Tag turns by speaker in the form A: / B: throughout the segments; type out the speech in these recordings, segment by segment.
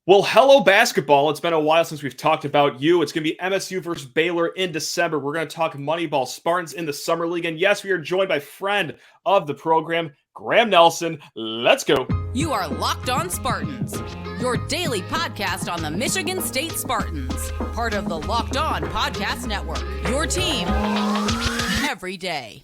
A: Well, hello, basketball. It's been a while since we've talked about you. It's going to be MSU versus Baylor in December. We're going to talk Moneyball, Spartans in the Summer League. And yes, we are joined by friend of the program, Graham Nelson. Let's go.
B: You are Locked On Spartans, your daily podcast on the Michigan State Spartans, part of the Locked On Podcast Network, your team every day.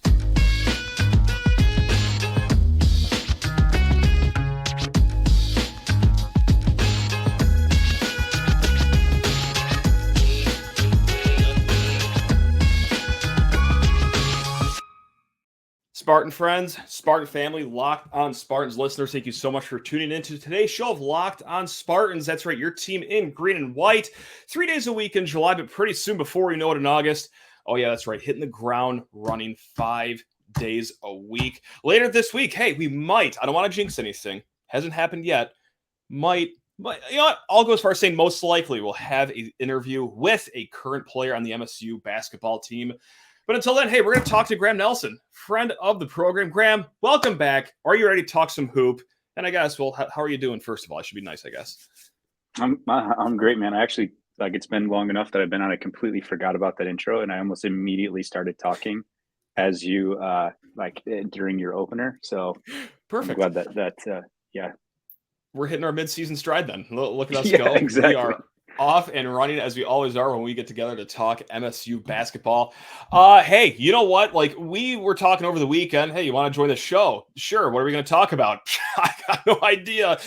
A: Spartan friends, Spartan family, Locked On Spartans listeners, thank you so much for tuning in to today's show of Locked On Spartans. That's right, your team in green and white. 3 days a week in July, but pretty soon before we know it in August. Oh yeah, that's right, hitting the ground running 5 days a week. Later this week, hey, we might, I don't want to jinx anything, hasn't happened yet, but you know what, I'll go as far as saying most likely we'll have an interview with a current player on the MSU basketball team. But until then, hey, we're going to talk to Graham Nelson, friend of the program. Graham, welcome back. Are you ready to talk some hoop? And I guess, well, how are you doing, first of all? I should be nice, I guess.
C: I'm great, man. I actually, it's been long enough that I've been on. I completely forgot about that intro, and I almost immediately started talking as you, during your opener. So
A: perfect.
C: I'm glad yeah.
A: We're hitting our mid-season stride then. Look at us
C: yeah,
A: go.
C: Exactly.
A: We are off and running as we always are when we get together to talk MSU basketball. Hey, you know what? Like, we were talking over the weekend. Hey, you want to join the show? Sure. What are we going to talk about? I got no idea.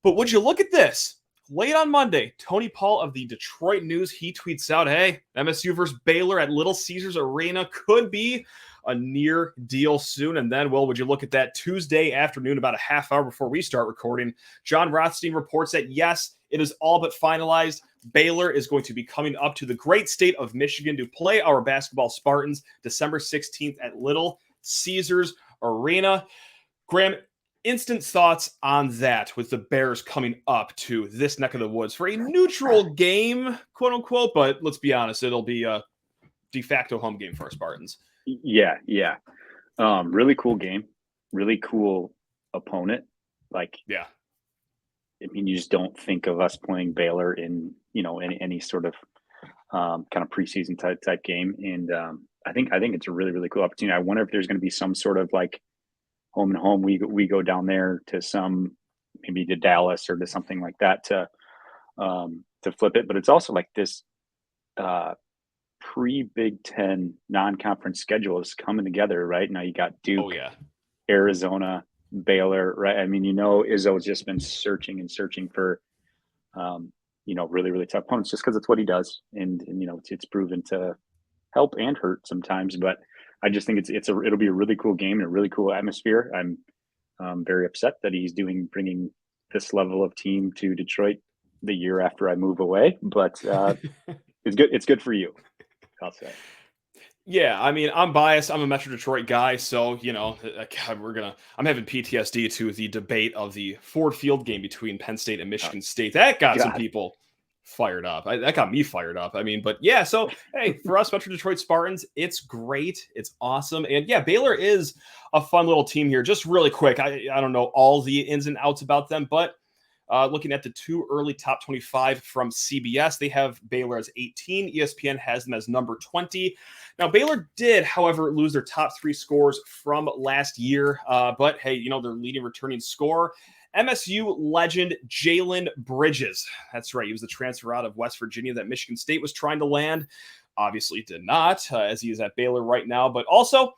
A: But would you look at this? Late on Monday, Tony Paul of the Detroit News, he tweets out, hey, MSU versus Baylor at Little Caesars Arena could be a near deal soon. And then, well, would you look at that Tuesday afternoon, about a half hour before we start recording, John Rothstein reports that, yes, it is all but finalized. Baylor is going to be coming up to the great state of Michigan to play our basketball Spartans December 16th at Little Caesars Arena. Graham, instant thoughts on that with the Bears coming up to this neck of the woods for a neutral game, quote unquote, but let's be honest, it'll be a de facto home game for our Spartans.
C: Yeah. Really cool game. Really cool opponent.
A: Yeah.
C: I mean, you just don't think of us playing Baylor in any sort of kind of preseason type game. And I think it's a really, really cool opportunity. I wonder if there's going to be some sort of like home and home. We go down there to maybe to Dallas or to something like that to flip it. But it's also like this pre-Big Ten non-conference schedule is coming together right now. You got Duke, Arizona, Baylor, right? I mean, Izzo's just been searching for, really, really tough opponents just because it's what he does. And it's proven to help and hurt sometimes, but I just think it'll be a really cool game and a really cool atmosphere. I'm very upset that he's bringing this level of team to Detroit the year after I move away, but it's good. It's good for you, I'll say.
A: Yeah, I mean, I'm biased. I'm a Metro Detroit guy, so, I'm having PTSD to the debate of the Ford Field game between Penn State and Michigan State. That got some people fired up. That got me fired up. I mean, but yeah, so, hey, for us Metro Detroit Spartans, it's great. It's awesome. And yeah, Baylor is a fun little team here. Just really quick, I don't know all the ins and outs about them, but looking at the two early top 25 from CBS, they have Baylor as 18. ESPN has them as number 20. Now, Baylor did, however, lose their top 3 scores from last year. But hey, their leading returning scorer, MSU legend Jalen Bridges. That's right. He was the transfer out of West Virginia that Michigan State was trying to land. Obviously did not, as he is at Baylor right now. But also,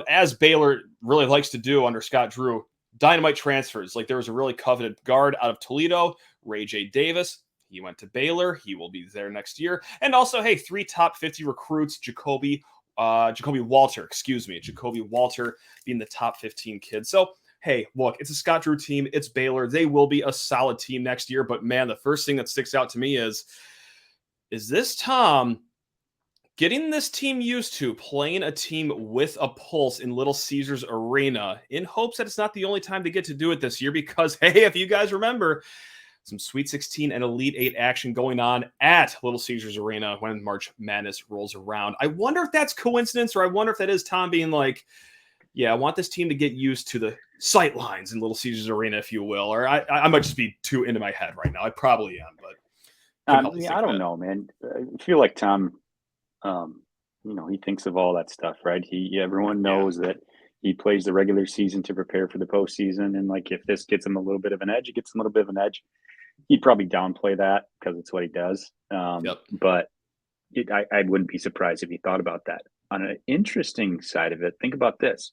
A: as Baylor really likes to do under Scott Drew, dynamite transfers. Like, there was a really coveted guard out of Toledo, Ray J. Davis. He went to Baylor. He will be there next year. And also, hey, 3 top 50 recruits, Jacoby Walter being the top 15 kid. So, hey, look, it's a Scott Drew team. It's Baylor. They will be a solid team next year. But, man, the first thing that sticks out to me is this Tom getting this team used to playing a team with a pulse in Little Caesars Arena in hopes that it's not the only time they get to do it this year because, hey, if you guys remember, some Sweet 16 and Elite 8 action going on at Little Caesars Arena when March Madness rolls around. I wonder if that's coincidence or I wonder if that is Tom being like, yeah, I want this team to get used to the sight lines in Little Caesars Arena, if you will. Or I might just be too into my head right now. I probably am, but
C: I don't know, man. I feel like Tom, he thinks of all that stuff, right? Everyone knows that he plays the regular season to prepare for the postseason, and like if this gets him a little bit of an edge, it gets him a little bit of an edge. He'd probably downplay that because it's what he does. But I wouldn't be surprised if he thought about that. On an interesting side of it, think about this.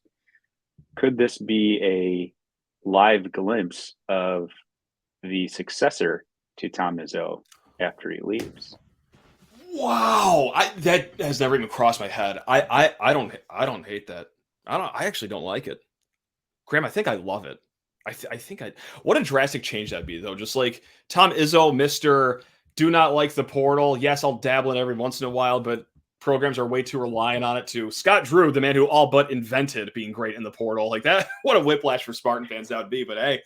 C: Could this be a live glimpse of the successor to Tom Izzo after he leaves?
A: Wow, that has never even crossed my head. I don't hate that. I actually don't like it. Graham, I think I love it. I think what a drastic change that'd be, though. Just like Tom Izzo, Mr. Do not like the portal. Yes, I'll dabble in every once in a while, but programs are way too reliant on it. To Scott Drew, the man who all but invented being great in the portal. Like that, what a whiplash for Spartan fans that would be. But hey,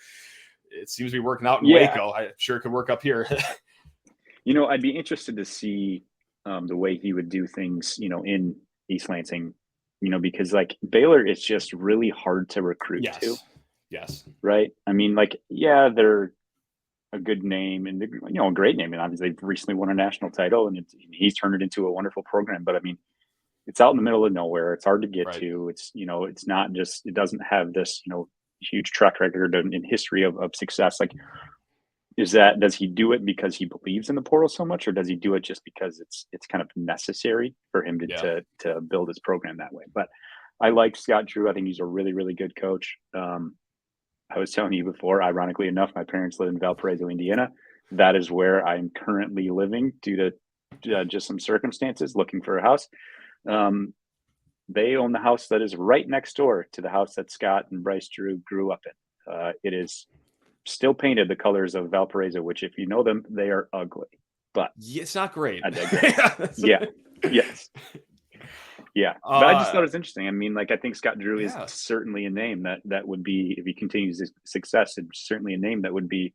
A: it seems to be working out in Waco. I'm sure it could work up here.
C: I'd be interested to see the way he would do things, in East Lansing, because like Baylor is just really hard to recruit to.
A: Yes.
C: Right. I mean, they're a good name and, a great name. And obviously they've recently won a national title and he's turned it into a wonderful program. But I mean, it's out in the middle of nowhere. It's hard to get to. It's, it's not just, it doesn't have this, huge track record in history of success. Like, does he do it because he believes in the portal so much, or does he do it just because it's kind of necessary for him to build his program that way? But I like Scott Drew. I think he's a really, really good coach. I was telling you before, ironically enough, my parents live in Valparaiso, Indiana. That is where I'm currently living due to just some circumstances, looking for a house. They own the house that is right next door to the house that Scott and Bryce Drew grew up in. It is still painted the colors of Valparaiso, which if you know them, they are ugly. But
A: it's not great.
C: I digress. Yes. Yeah, but I just thought it was interesting. I mean, I think Scott Drew is certainly a name that would be, if he continues his success, it's certainly a name that would be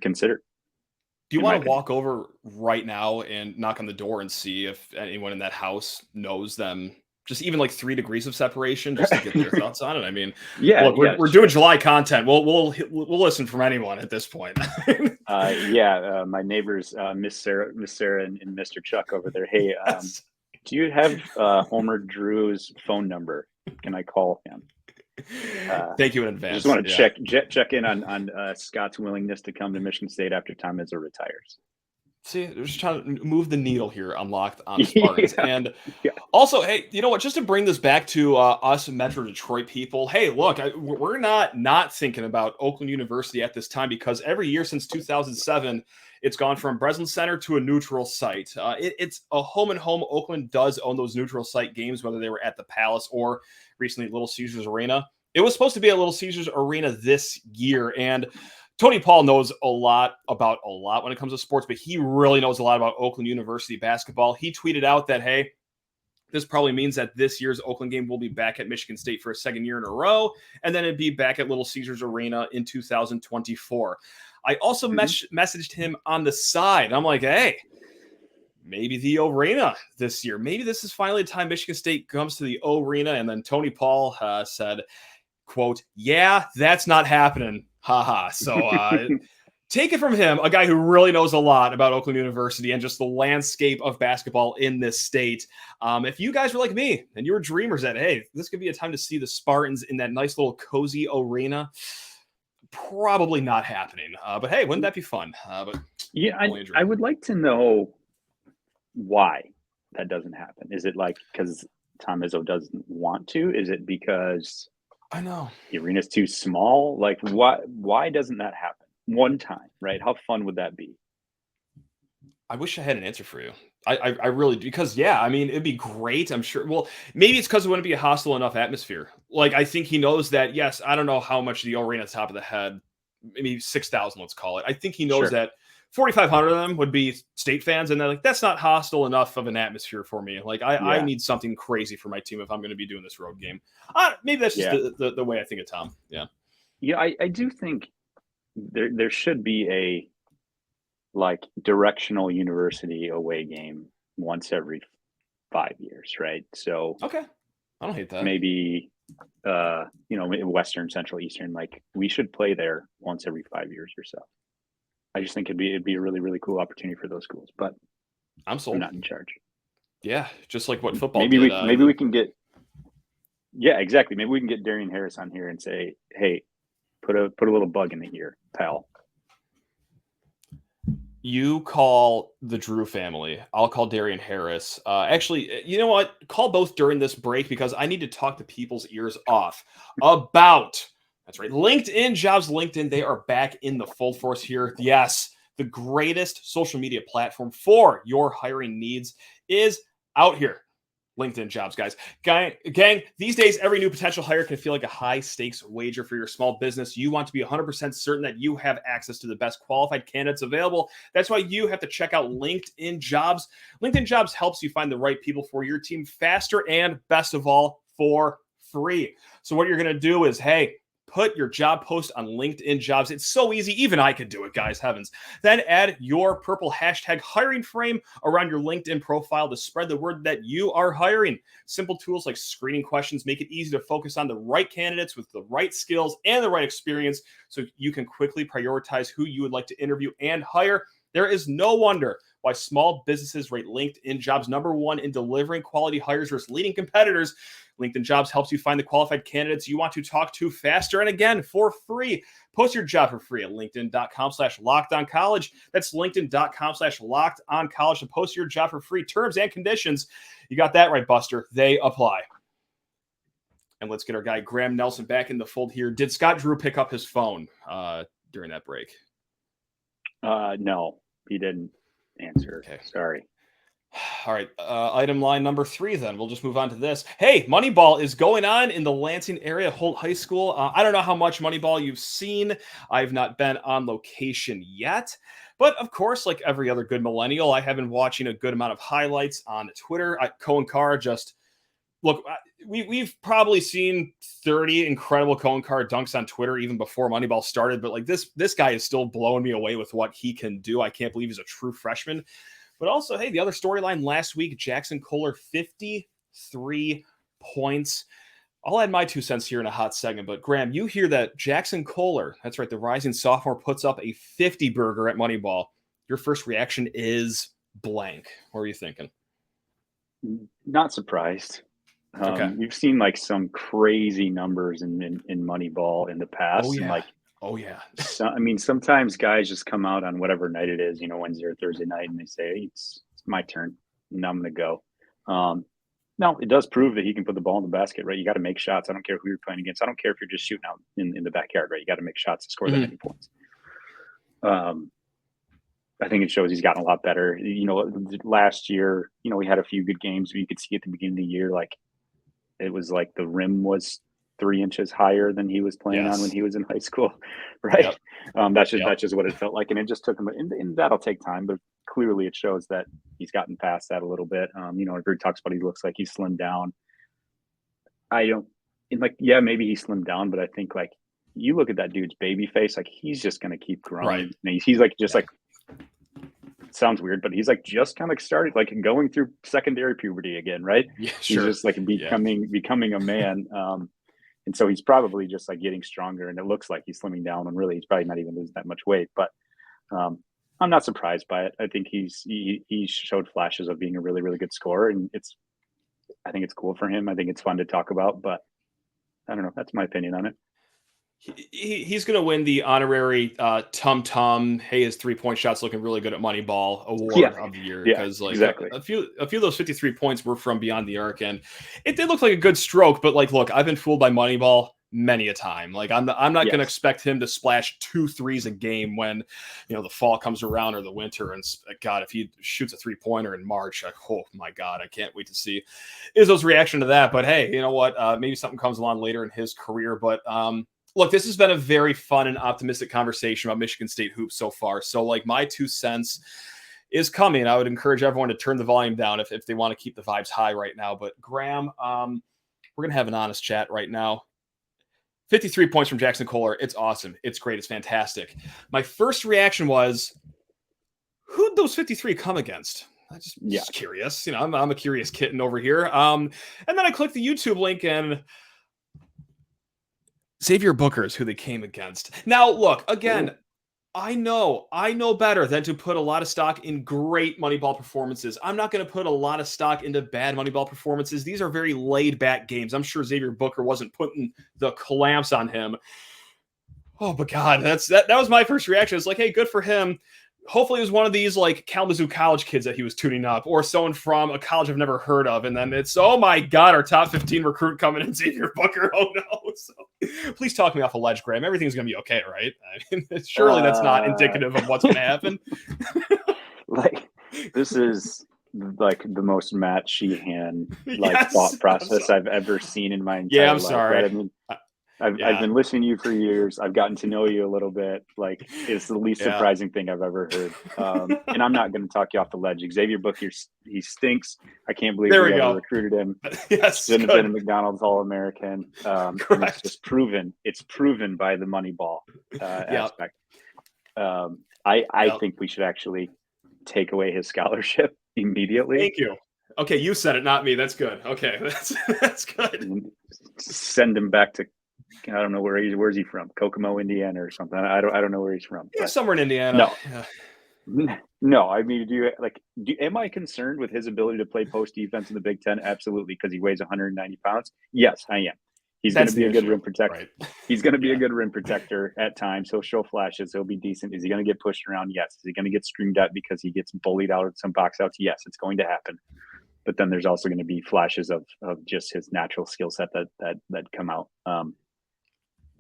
C: considered.
A: Do you want to walk over right now and knock on the door and see if anyone in that house knows them? Just even 3 degrees of separation, just to get their thoughts on it. I mean, look, we're doing July content. We'll listen from anyone at this point.
C: My neighbors, Miss Sarah, and Mr. Chuck over there. Hey, do you have Homer Drew's phone number? Can I call him?
A: Thank you in advance.
C: Just want to check in on Scott's willingness to come to Michigan State after Tom Izzo retires.
A: See, they're just trying to move the needle here on Locked on Spartans. And also, hey, you know what? Just to bring this back to us Metro Detroit people, hey, look, we're not thinking about Oakland University at this time, because every year since 2007, it's gone from Breslin Center to a neutral site. It's a home and home. Oakland does own those neutral site games, whether they were at the Palace or recently Little Caesars Arena. It was supposed to be at Little Caesars Arena this year, and Tony Paul knows a lot when it comes to sports, but he really knows a lot about Oakland University basketball. He tweeted out that, hey, this probably means that this year's Oakland game will be back at Michigan State for a second year in a row, and then it'd be back at Little Caesars Arena in 2024. I also messaged him on the side. I'm like, hey, maybe the O-Arena this year. Maybe this is finally the time Michigan State comes to the O-Arena. And then Tony Paul said, quote, yeah, that's not happening. Haha. So take it from him, a guy who really knows a lot about Oakland University and just the landscape of basketball in this state. If you guys were like me and you were dreamers that, hey, this could be a time to see the Spartans in that nice little cozy arena, probably not happening. But hey, wouldn't that be fun? But
C: yeah, I would like to know why that doesn't happen. Is it because Tom Izzo doesn't want to? Is it because
A: I know
C: the arena's too small? Why doesn't that happen one time, right? How fun would that be?
A: I wish I had an answer for you. I really do, because I mean, it'd be great, I'm sure. Well, maybe it's because it wouldn't be a hostile enough atmosphere. I think he knows that, yes, I don't know how much the arena top of the head, maybe 6,000, let's call it. I think he knows that 4,500 of them would be State fans, and they're like, that's not hostile enough of an atmosphere for me. I need something crazy for my team if I'm going to be doing this road game. Maybe that's just the way I think of Tom.
C: Yeah, I do think there should be a directional university away game once every 5 years, right? So
A: okay, I don't hate that.
C: Maybe Western, Central, Eastern, like we should play there once every 5 years or so. I just think it'd be a really, really cool opportunity for those schools, but
A: I'm sold.
C: I'm not in charge.
A: Yeah, just like what football
C: maybe
A: did.
C: We can get. Yeah, exactly. Maybe we can get Darian Harris on here and say, "Hey, put a little bug in the ear, pal."
A: You call the Drew family. I'll call Darian Harris. Actually, you know what? Call both during this break because I need to talk the people's ears off about. That's right. LinkedIn Jobs. LinkedIn. They are back in the full force here. Yes, the greatest social media platform for your hiring needs is out here. LinkedIn Jobs, guys. Gang, these days, every new potential hire can feel like a high-stakes wager for your small business. You want to be 100% certain that you have access to the best qualified candidates available. That's why you have to check out LinkedIn Jobs. LinkedIn Jobs helps you find the right people for your team faster and, best of all, for free. So what you're going to do is, put your job post on LinkedIn Jobs. It's so easy. Even I could do it, guys. Heavens. Then add your purple hashtag hiring frame around your LinkedIn profile to spread the word that you are hiring. Simple tools like screening questions make it easy to focus on the right candidates with the right skills and the right experience so you can quickly prioritize who you would like to interview and hire. There is no wonder why small businesses rate LinkedIn Jobs #1 in delivering quality hires versus leading competitors. LinkedIn Jobs helps you find the qualified candidates you want to talk to faster and again for free. Post your job for free at linkedin.com/lockedoncollege. That's linkedin.com/lockedoncollege to post your job for free. Terms and conditions. You got that right, Buster. They apply. And let's get our guy Graham Nelson back in the fold here. Did Scott Drew pick up his phone during that break?
C: No, he didn't answer. Okay. Sorry.
A: All right. Item line number 3, then. We'll just move on to this. Hey, Moneyball is going on in the Lansing area, Holt High School. I don't know how much Moneyball you've seen. I've not been on location yet. But, of course, like every other good millennial, I have been watching a good amount of highlights on Twitter. Cohen Carr just... Look, we've probably seen 30 incredible Cohen Carr dunks on Twitter even before Moneyball started. But, like, this guy is still blowing me away with what he can do. I can't believe he's a true freshman. But also, hey, the other storyline last week, Jaxon Kohler, 53 points. I'll add my 2 cents here in a hot segment. But, Graham, you hear that Jaxon Kohler, that's right, the rising sophomore, puts up a 50-burger at Moneyball. Your first reaction is blank. What are you thinking?
C: Not surprised.
A: Okay.
C: We've seen, like, some crazy numbers in Moneyball in the past.
A: Oh, yeah.
C: And, like,
A: oh, yeah.
C: So, I mean, sometimes guys just come out on whatever night it is, Wednesday or Thursday night, and they say, hey, it's my turn, and I'm going to go. No, it does prove that he can put the ball in the basket, right? You got to make shots. I don't care who you're playing against. I don't care if you're just shooting out in the backyard, right? You got to make shots to score that many points. I think it shows he's gotten a lot better. Last year, we had a few good games where you could see at the beginning of the year, like, it was like the rim was 3 inches higher than he was playing on when he was in high school, right? Yep. That's just what it felt like, and it just took him. And that'll take time, but clearly it shows that he's gotten past that a little bit. Everybody talks about he looks like he's slimmed down. Maybe he slimmed down, but I think like you look at that dude's baby face, like he's just going to keep growing.
A: Right.
C: And he's like like. Sounds weird, but he's like just kind of started like going through secondary puberty again, right?
A: Yeah, sure.
C: He's just like becoming a man. And so he's probably just like getting stronger, and it looks like he's slimming down, and really he's probably not even losing that much weight. But I'm not surprised by it. I think he showed flashes of being a really, really good scorer, and I think it's cool for him. I think it's fun to talk about, but I don't know. That's my opinion on it.
A: He's going to win the honorary Tum Tum. Hey, his 3-point shots looking really good at Moneyball award of the year, because
C: exactly.
A: a few of those 53 points were from beyond the arc, and it did look like a good stroke. But like, look, I've been fooled by Moneyball many a time. Like, I'm not going to expect him to splash 2 threes a game when the fall comes around or the winter. And God, if he shoots a 3-pointer in March, oh my God, I can't wait to see Izzo's reaction to that. But hey, you know what? Maybe something comes along later in his career, but. Look, this has been a very fun and optimistic conversation about Michigan State hoops so far. So, like, my 2 cents is coming. I would encourage everyone to turn the volume down if they want to keep the vibes high right now. But, Graham, we're going to have an honest chat right now. 53 points from Jaxon Kohler. It's awesome. It's great. It's fantastic. My first reaction was, who'd those 53 come against? I'm just curious. I'm a curious kitten over here. And then I clicked the YouTube link, and Xavier Booker is who they came against. Now, look, again, I know better than to put a lot of stock in great Moneyball performances. I'm not going to put a lot of stock into bad Moneyball performances. These are very laid-back games. I'm sure Xavier Booker wasn't putting the clamps on him. Oh, but God, that was my first reaction. It's like, hey, good for him. Hopefully it was one of these like Kalamazoo College kids that he was tuning up, or someone from a college I've never heard of. And then it's, oh my God, our top 15 recruit coming in, Xavier Booker. Oh no. So please talk me off a ledge, Graham. Everything's going to be okay, right? I mean, surely that's not indicative of what's going to happen.
C: Like, this is like the most Matt Sheehan thought process I've ever seen in my entire life.
A: I'm sorry.
C: Right? I mean, I've been listening to you for years. I've gotten to know you a little bit. Like, it's the least surprising thing I've ever heard. And I'm not going to talk you off the ledge. Xavier Booker, he stinks. I can't believe we ever recruited him.
A: Yes,
C: shouldn't have been a McDonald's All-American. And it's just proven. It's proven by the Moneyball aspect. I think we should actually take away his scholarship immediately.
A: Thank you. Okay, you said it, not me. That's good. Okay, that's good.
C: And send him back to, I don't know where's he from? Kokomo, Indiana, or something. I don't know where he's from.
A: Yeah, somewhere in Indiana.
C: No. I mean, am I concerned with his ability to play post defense in the Big Ten? Absolutely, because he weighs 190 pounds. Yes, I am. He's going to be a good rim protector. Right. He's going to be a good rim protector at times. He'll show flashes. He'll be decent. Is he going to get pushed around? Yes. Is he going to get screamed at because he gets bullied out of some box outs? Yes, it's going to happen. But then there's also going to be flashes of just his natural skill set that come out.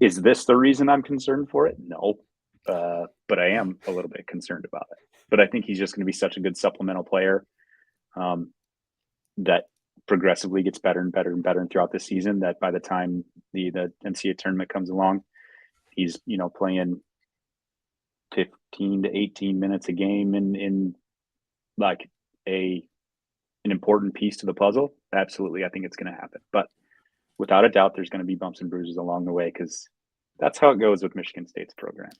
C: Is this the reason I'm concerned for it? No. But I am a little bit concerned about it. But I think he's just going to be such a good supplemental player that progressively gets better and better and better throughout the season, that by the time the NCAA tournament comes along, he's, playing 15 to 18 minutes a game in like an important piece to the puzzle. Absolutely. I think it's going to happen. But without a doubt, there's going to be bumps and bruises along the way, because that's how it goes with Michigan State's program.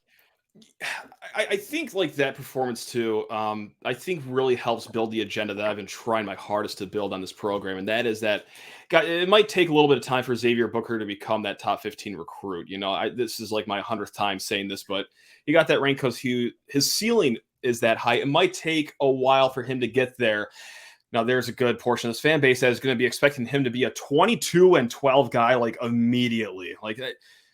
A: I think like that performance too, I think really helps build the agenda that I've been trying my hardest to build on this program. And that is that, God, it might take a little bit of time for Xavier Booker to become that top 15 recruit. This is like my 100th time saying this, but he got that rank because his ceiling is that high. It might take a while for him to get there. Now, there's a good portion of this fan base that is going to be expecting him to be a 22-12 guy like immediately. Like,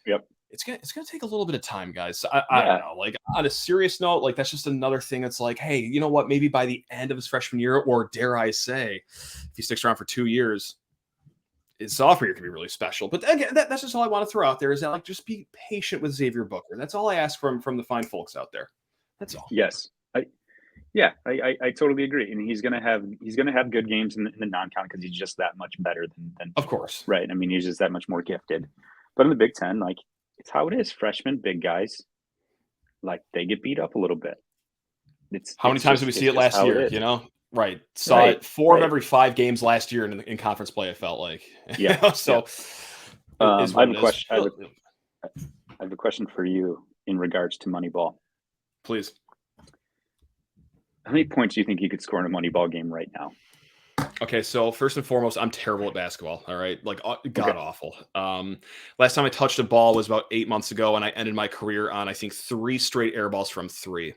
C: yep.
A: It's gonna take a little bit of time, guys. I don't know. Like, on a serious note, like, that's just another thing. It's like, hey, you know what? Maybe by the end of his freshman year, or dare I say, if he sticks around for 2 years, his sophomore year can be really special. But again, that's just all I want to throw out there, is that, like, just be patient with Xavier Booker. That's all I ask from the fine folks out there. That's all.
C: Yes. I totally agree. And he's gonna have good games in the non-con, because he's just that much better than
A: of course.
C: Right. I mean, he's just that much more gifted. But in the Big Ten, like, it's how it is. Freshmen, big guys, like, they get beat up a little bit.
A: How many times did we see it last year? Right. Saw it 4 of every 5 games last year in conference play, it felt like.
C: Yeah.
A: So
C: I have a question. I have a question for you in regards to Moneyball.
A: Please.
C: How many points do you think you could score in a Moneyball game right now?
A: Okay, so first and foremost, I'm terrible at basketball. All right, like, god awful. Last time I touched a ball was about 8 months ago, and I ended my career on, I think, 3 straight air balls from 3.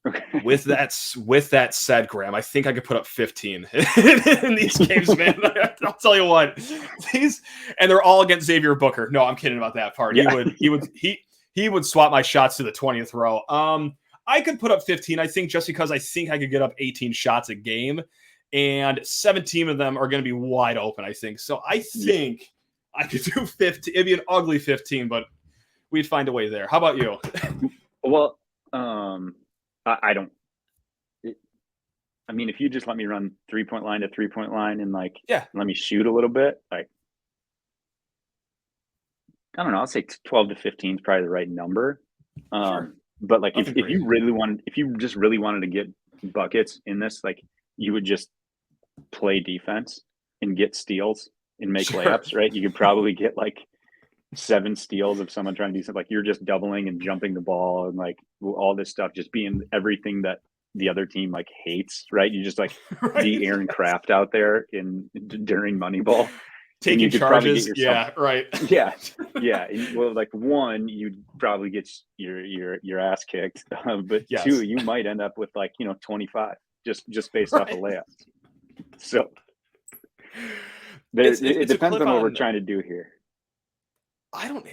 C: Okay.
A: With that said, Graham, I think I could put up 15 in these games, man. I'll tell you what, and they're all against Xavier Booker. No, I'm kidding about that part. Yeah. He would swap my shots to the 20th row. I could put up 15, I think, just because I think I could get up 18 shots a game. And 17 of them are going to be wide open, I think. So I think I could do 15. It'd be an ugly 15, but we'd find a way there. How about you?
C: Well, I don't. I mean, if you just let me run 3-point line to 3-point line and let me shoot a little bit, like, I don't know, I'll say 12 to 15 is probably the right number.
A: Sure.
C: But like, if you just really wanted to get buckets in this, like, you would just play defense and get steals and make layups, right? You could probably get like 7 steals of someone trying to do something. Like, you're just doubling and jumping the ball and like all this stuff, just being everything that the other team like hates, right? You just like the Aaron Craft out there during Moneyball.
A: taking charges. Yeah, right.
C: Yeah. Well, like one, you'd probably get your ass kicked, but
A: yes.
C: two, you might end up with like 25 just based off of layups. So it depends on what we're trying to do here.
A: I don't,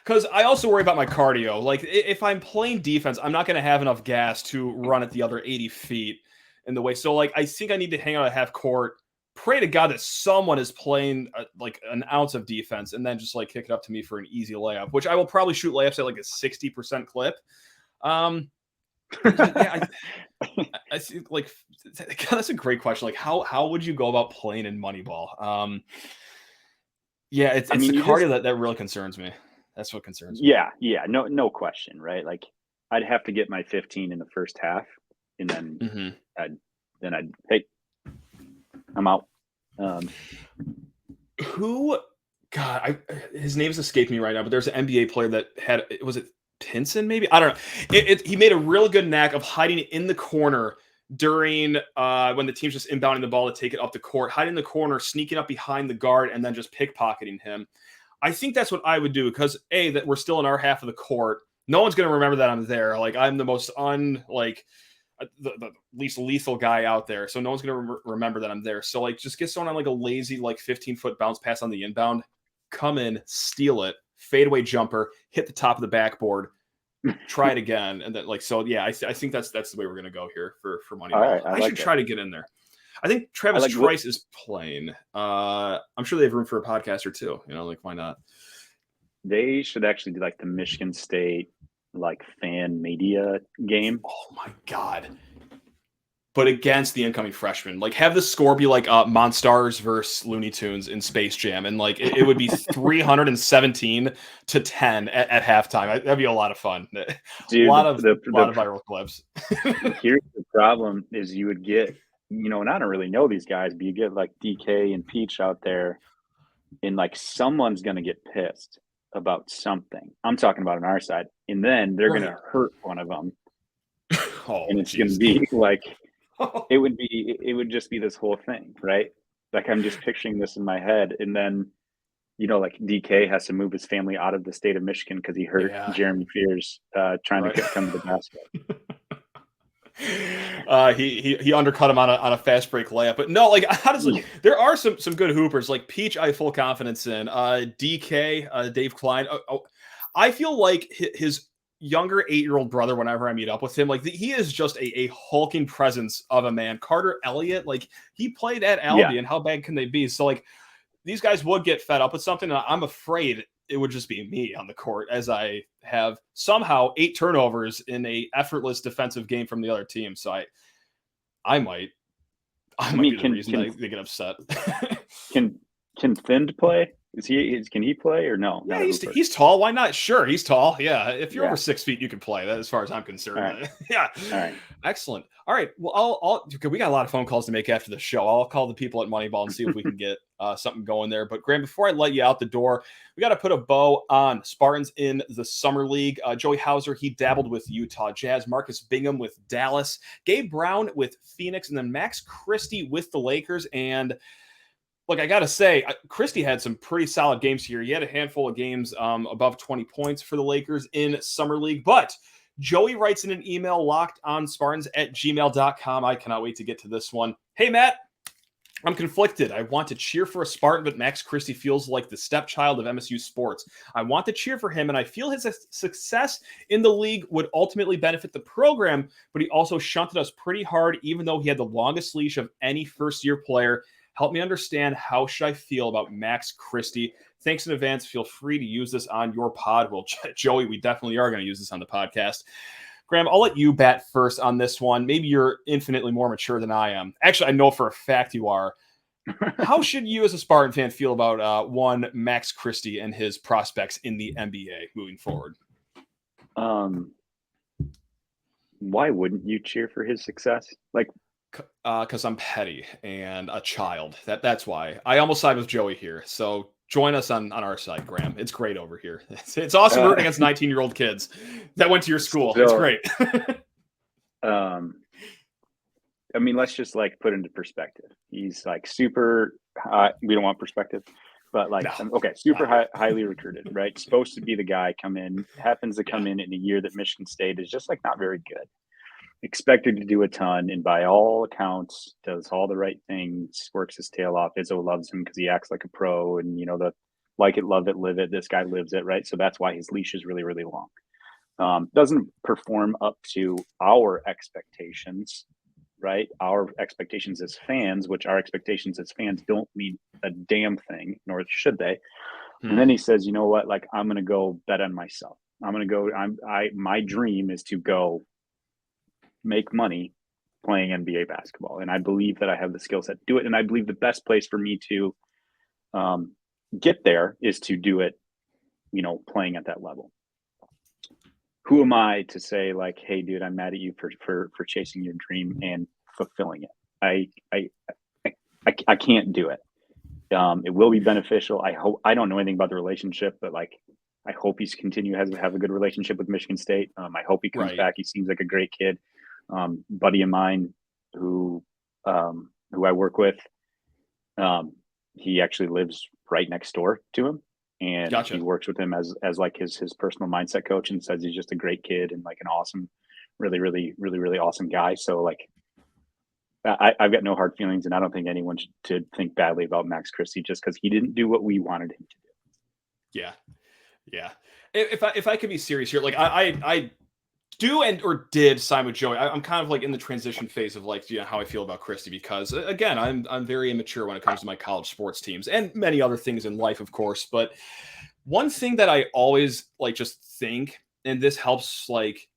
A: because I also worry about my cardio. Like if I'm playing defense, I'm not going to have enough gas to run at the other 80 feet in the way. So like, I think I need to hang out at half court, pray to God that someone is playing like an ounce of defense, and then just like kick it up to me for an easy layup, which I will probably shoot layups at like a 60% clip. Yeah, I see. Like, God, that's a great question. Like, how would you go about playing in Moneyball? Yeah, it's the cardio that really concerns me. That's what concerns me.
C: Yeah, no question, right? Like, I'd have to get my 15 in the first half, and then I'd hey, I'm out.
A: His name's escaped me right now, but there's an NBA player that had, was it Pinson maybe? I don't know. He made a really good knack of hiding in the corner during when the team's just inbounding the ball to take it up the court, hiding in the corner, sneaking up behind the guard, and then just pickpocketing him. I think that's what I would do because that we're still in our half of the court. No one's going to remember that I'm there. Like I'm the most the least lethal guy out there, so no one's going to remember that I'm there. So like just get someone on like a lazy like 15-foot bounce pass on the inbound, come in, steal it, fadeaway jumper, hit the top of the backboard. Try it again, and then I think that's the way we're gonna go here for Moneyball.
C: Right,
A: I should try to get in there. I think Travis Trice is playing. I'm sure they have room for a podcast or two. Like why not?
C: They should actually do like the Michigan State like fan media game.
A: Oh my God! But against the incoming freshmen, like have the score be like Monstars versus Looney Tunes in Space Jam, and like it would be 317-10 at halftime. That'd be a lot of fun.
C: Dude,
A: a lot of viral clips.
C: Here's the problem: is you would get, and I don't really know these guys, but you get like DK and Peach out there, and like someone's gonna get pissed about something. I'm talking about on our side, and then they're gonna hurt one of them, and it's gonna be like. It would just be this whole thing, right? Like I'm just picturing this in my head, and then like DK has to move his family out of the state of Michigan because he hurt Jeremy Fears trying to come to the basket.
A: He undercut him on a fast break layup, but no, like honestly, there are some good hoopers. Like Peach, I have full confidence in. DK, Dave Klein. I feel like his younger 8-year-old brother, whenever I meet up with him, like he is just a hulking presence of a man. Carter Elliott, like he played at Albion. How bad can they be? So like these guys would get fed up with something, and I'm afraid it would just be me on the court as I have somehow 8 turnovers in a effortless defensive game from the other team. So I might be the reason they get upset.
C: Can Thind play? Can he play or no?
A: Yeah, he's tall. Why not? Sure, he's tall. Yeah, if you're over 6 feet, you can play. That, as far as I'm concerned.
C: Right.
A: Yeah. All right. Excellent. All right. Well, we got a lot of phone calls to make after the show. I'll call the people at Moneyball and see if we can get something going there. But Graham, before I let you out the door, we got to put a bow on Spartans in the summer league. Joey Hauser, he dabbled with Utah Jazz. Marcus Bingham with Dallas. Gabe Brown with Phoenix, and then Max Christie with the Lakers. And look, I got to say, Christie had some pretty solid games here. He had a handful of games above 20 points for the Lakers in Summer League. But Joey writes in an email, lockedonspartans@gmail.com. I cannot wait to get to this one. Hey, Matt, I'm conflicted. I want to cheer for a Spartan, but Max Christie feels like the stepchild of MSU sports. I want to cheer for him, and I feel his success in the league would ultimately benefit the program, but he also shunted us pretty hard, even though he had the longest leash of any first-year player. Help me understand, how should I feel about Max Christie? Thanks in advance. Feel free to use this on your pod. Well, Joey, we definitely are going to use this on the podcast. Graham, I'll let you bat first on this one. Maybe you're infinitely more mature than I am. Actually, I know for a fact you are. How should you as a Spartan fan feel about one Max Christie and his prospects in the NBA moving forward?
C: Why wouldn't you cheer for his success? Like,
A: because I'm petty and a child. That's why. I almost side with Joey here. So join us on our side, Graham. It's great over here. It's awesome rooting against 19-year-old kids that went to your school. It's great.
C: I mean, let's just like put into perspective. He's like super. We don't want perspective, but like okay, super highly recruited, right? Supposed to be the guy. Happens to come in a year that Michigan State is just like not very good. Expected to do a ton, and by all accounts, does all the right things. Works his tail off. Izzo loves him because he acts like a pro, and the like it, love it, live it. This guy lives it, right? So that's why his leash is really, really long. Doesn't perform up to our expectations. Right, our expectations as fans, which our expectations as fans don't mean a damn thing, nor should they. And then he says, "You know what? Like, I'm going to go bet on myself. I'm going to go. My dream is to go make money playing NBA basketball, and I believe that I have the skill set to do it. And I believe the best place for me to get there is to do it, playing at that level." Who am I to say like, "Hey, dude, I'm mad at you for chasing your dream and fulfilling it"? I can't do it. It will be beneficial. I don't know anything about the relationship, but like, I hope he's have a good relationship with Michigan State. I hope he comes back. He seems like a great kid. Buddy of mine who I work with, he actually lives right next door to him. And he works with him as like his personal mindset coach, and says he's just a great kid and like an awesome, really, really, really, really awesome guy. So like, I've got no hard feelings, and I don't think anyone should think badly about Max Christie just because he didn't do what we wanted him to do.
A: Yeah. If I could be serious here, like I do or did sign with Joey. I'm kind of like in the transition phase of like, how I feel about Christie, because again, I'm very immature when it comes to my college sports teams and many other things in life, of course. But one thing that I always like just think, and this helps like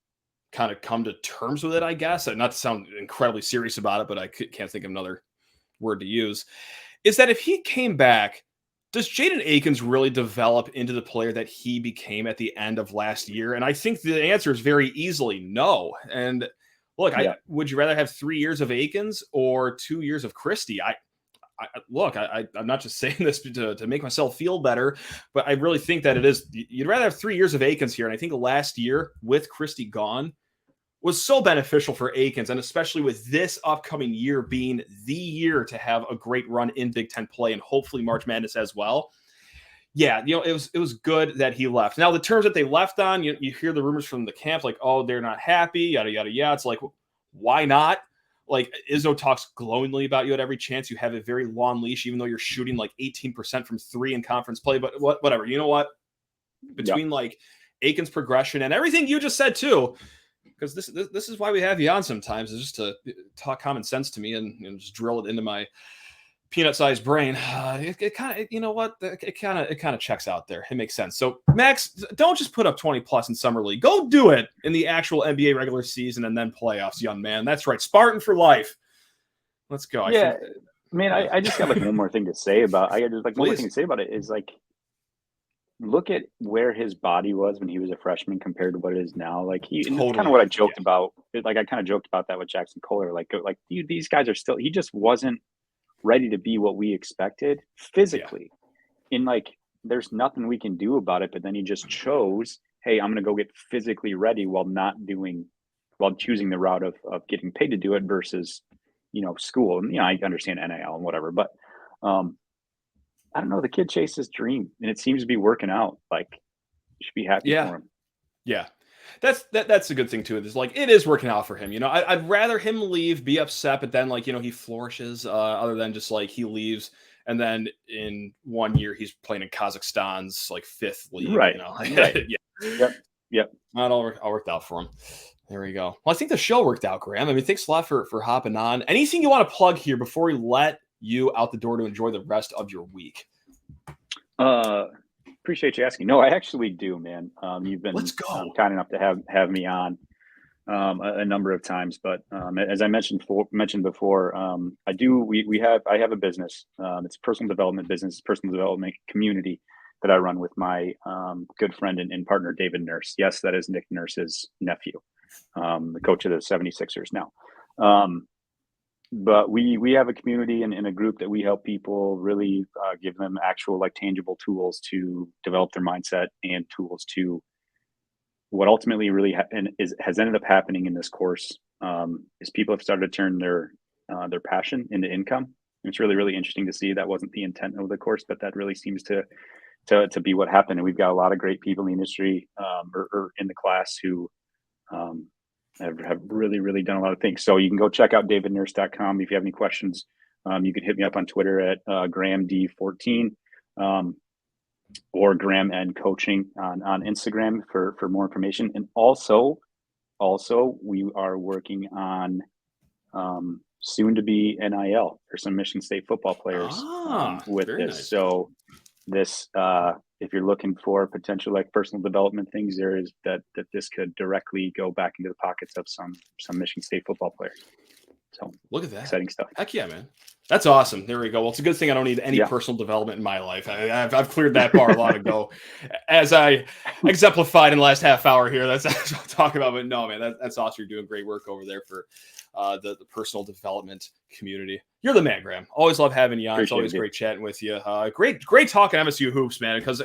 A: kind of come to terms with it, I guess, not to sound incredibly serious about it, but I can't think of another word to use, is that if he came back, does Jaden Akins really develop into the player that he became at the end of last year? And I think the answer is very easily no. And look, would you rather have 3 years of Akins or 2 years of Christie? I'm not just saying this to make myself feel better, but I really think that it is. You'd rather have 3 years of Akins here. And I think last year with Christie gone was so beneficial for Akins, and especially with this upcoming year being the year to have a great run in Big Ten play and hopefully March Madness as well. Yeah, it was good that he left. Now, the terms that they left on, you hear the rumors from the camp, like, oh, they're not happy, yada, yada, yada. It's like, why not? Like, Izzo talks glowingly about you at every chance. You have a very long leash, even though you're shooting like 18% from 3 in conference play. But whatever. You know what? Between like Akins' progression and everything you just said too, because this is why we have you on sometimes, is just to talk common sense to me and just drill it into my peanut-sized brain. It kind of, you know what? It kind of checks out there. It makes sense. So Max, don't just put up 20 plus in summer league. Go do it in the actual NBA regular season and then playoffs, young man. That's right, Spartan for life. Let's go.
C: I just got like one more thing to say about. One more thing to say about it is like, look at where his body was when he was a freshman compared to what it is now. Like kind of what I joked about. Like I kind of joked about that with Jaxon Kohler. Like dude, these guys are still. He just wasn't ready to be what we expected physically. And like, there's nothing we can do about it. But then he just chose, hey, I'm going to go get physically ready while choosing the route of getting paid to do it versus, school. And I understand NIL and whatever, but I don't know. The kid chased his dream, and it seems to be working out. Like, you should be happy for him.
A: Yeah, that's a good thing too. It's like it is working out for him. I'd rather him leave, be upset, but then like he flourishes. Other than just like he leaves, and then in 1 year he's playing in Kazakhstan's like 5th league.
C: Right.
A: Right. Yep. That all worked out for him. There we go. Well, I think the show worked out, Graham. I mean, thanks a lot for hopping on. Anything you want to plug here before we let you out the door to enjoy the rest of your week?
C: Appreciate you asking. No, I actually do, man. You've been kind enough to have me on a number of times, but as I mentioned before, I have a business. It's a personal development business, personal development community that I run with my good friend and partner, David Nurse. Yes, that is Nick Nurse's nephew, the coach of the 76ers now. But we have a community and a group that we help people really give them actual like tangible tools to develop their mindset and tools to what ultimately really has ended up happening in this course is people have started to turn their their passion into income. And it's really, really interesting to see. That wasn't the intent of the course, but that really seems to be what happened. And we've got a lot of great people in the industry or in the class who have really, really done a lot of things. So you can go check out davidnurse.com. If you have any questions, you can hit me up on Twitter at GrahamD14 or Graham and Coaching on Instagram for more information. And also we are working on soon to be NIL for some Michigan State football players with this. Nice. So this, if you're looking for potential like personal development things, there is that this could directly go back into the pockets of some Michigan State football players. So
A: look at that.
C: Exciting stuff.
A: Heck yeah, man. That's awesome. There we go. Well, it's a good thing I don't need any personal development in my life. I've cleared that bar a lot ago, as I exemplified in the last half hour here. That's what I'm talking about. But no, man, that's awesome. You're doing great work over there for the personal development community. You're the man, Graham. Always love having you on. It's always great chatting with you. Great talking MSU hoops, man, because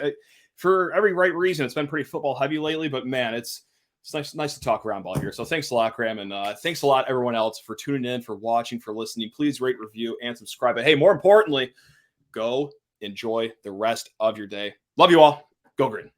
A: for every right reason, it's been pretty football heavy lately, but man, it's nice to talk around ball here. So thanks a lot, Graham. And thanks a lot, everyone else, for tuning in, for watching, for listening. Please rate, review, and subscribe. But hey, more importantly, go enjoy the rest of your day. Love you all. Go Green.